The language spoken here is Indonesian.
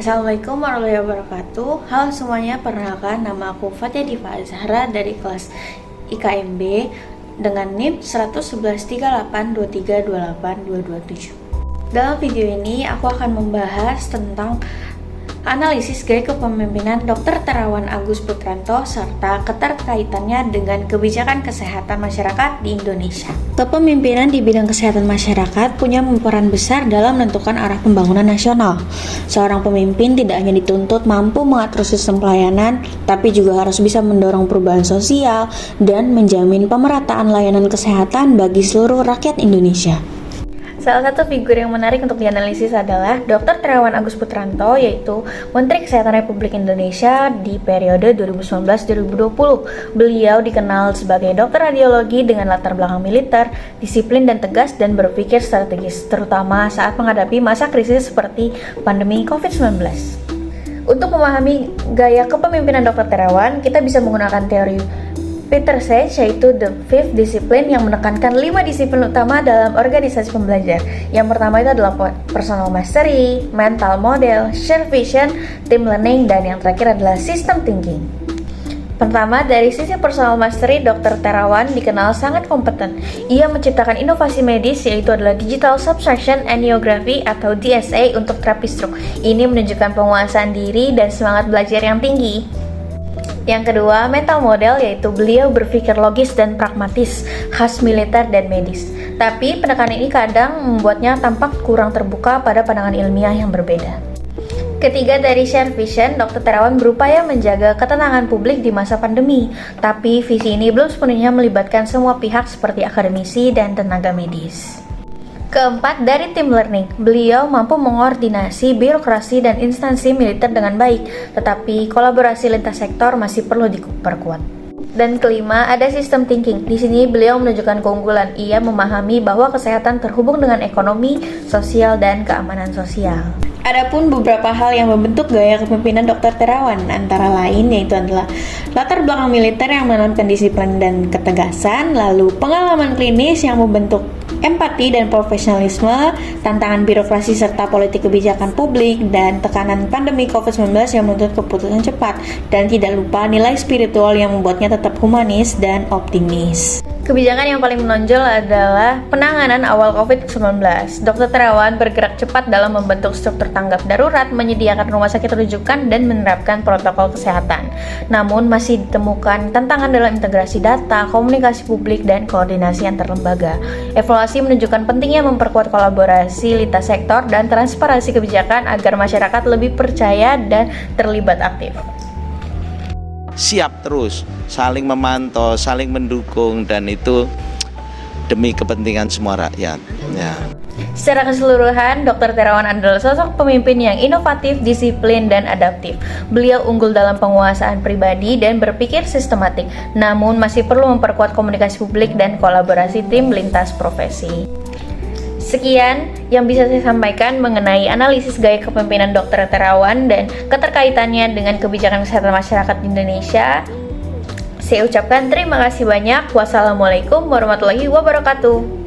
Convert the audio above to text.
Assalamualaikum warahmatullahi wabarakatuh. Halo semuanya, perkenalkan nama aku Fatia Diva Azhara dari kelas IKMB dengan NIM 1113823282227. Dalam video ini aku akan membahas tentang analisis gaya kepemimpinan Dr. Terawan Agus Putranto serta keterkaitannya dengan kebijakan kesehatan masyarakat di Indonesia. Kepemimpinan di bidang kesehatan masyarakat punya peran besar dalam menentukan arah pembangunan nasional. Seorang pemimpin tidak hanya dituntut mampu mengatur sistem pelayanan, tapi juga harus bisa mendorong perubahan sosial dan menjamin pemerataan layanan kesehatan bagi seluruh rakyat Indonesia. Salah satu figur yang menarik untuk dianalisis adalah Dr. Terawan Agus Putranto, yaitu Menteri Kesehatan Republik Indonesia di periode 2019-2020. Beliau dikenal sebagai dokter radiologi dengan latar belakang militer, disiplin dan tegas, dan berpikir strategis, terutama saat menghadapi masa krisis seperti pandemi COVID-19. Untuk memahami gaya kepemimpinan Dr. Terawan, kita bisa menggunakan teori Peter Sage, yaitu The Fifth Discipline, yang menekankan 5 disiplin utama dalam organisasi pembelajar. Yang pertama itu adalah personal mastery, mental model, shared vision, team learning, dan yang terakhir adalah system thinking. Pertama, dari sisi personal mastery, Dr. Terawan dikenal sangat kompeten. Ia menciptakan inovasi medis, yaitu adalah digital subtraction angiography atau DSA untuk terapi stroke. Ini menunjukkan penguasaan diri dan semangat belajar yang tinggi. Yang kedua, mental model, yaitu beliau berpikir logis dan pragmatis, khas militer dan medis. Tapi penekanan ini kadang membuatnya tampak kurang terbuka pada pandangan ilmiah yang berbeda. Ketiga, dari share vision, Dr. Terawan berupaya menjaga ketenangan publik di masa pandemi. Tapi visi ini belum sepenuhnya melibatkan semua pihak seperti akademisi dan tenaga medis. Keempat, dari team learning, beliau mampu mengoordinasi birokrasi dan instansi militer dengan baik, tetapi kolaborasi lintas sektor masih perlu diperkuat. Dan kelima, ada sistem thinking. Di sini beliau menunjukkan keunggulan. Ia memahami bahwa kesehatan terhubung dengan ekonomi, sosial, dan keamanan sosial. Adapun beberapa hal yang membentuk gaya kepemimpinan Dr. Terawan, antara lain yaitu adalah latar belakang militer yang menanamkan disiplin dan ketegasan, lalu pengalaman klinis yang membentuk empati dan profesionalisme, tantangan birokrasi serta politik kebijakan publik, dan tekanan pandemi COVID-19 yang menuntut keputusan cepat, dan tidak lupa nilai spiritual yang membuatnya tetap humanis dan optimis. Kebijakan yang paling menonjol adalah penanganan awal COVID-19. Dr. Terawan bergerak cepat dalam membentuk struktur tanggap darurat, menyediakan rumah sakit rujukan, dan menerapkan protokol kesehatan. Namun masih ditemukan tantangan dalam integrasi data, komunikasi publik, dan koordinasi antar lembaga. Evaluasi menunjukkan pentingnya memperkuat kolaborasi lintas sektor dan transparansi kebijakan agar masyarakat lebih percaya dan terlibat aktif. Siap terus, saling memantau, saling mendukung, dan itu demi kepentingan semua rakyat. Ya. Secara keseluruhan, Dr. Terawan adalah sosok pemimpin yang inovatif, disiplin, dan adaptif. Beliau unggul dalam penguasaan pribadi dan berpikir sistematik, namun masih perlu memperkuat komunikasi publik dan kolaborasi tim lintas profesi. Sekian yang bisa saya sampaikan mengenai analisis gaya kepemimpinan Dr. Terawan dan keterkaitannya dengan kebijakan kesehatan masyarakat di Indonesia. Saya ucapkan terima kasih banyak. Wassalamualaikum warahmatullahi wabarakatuh.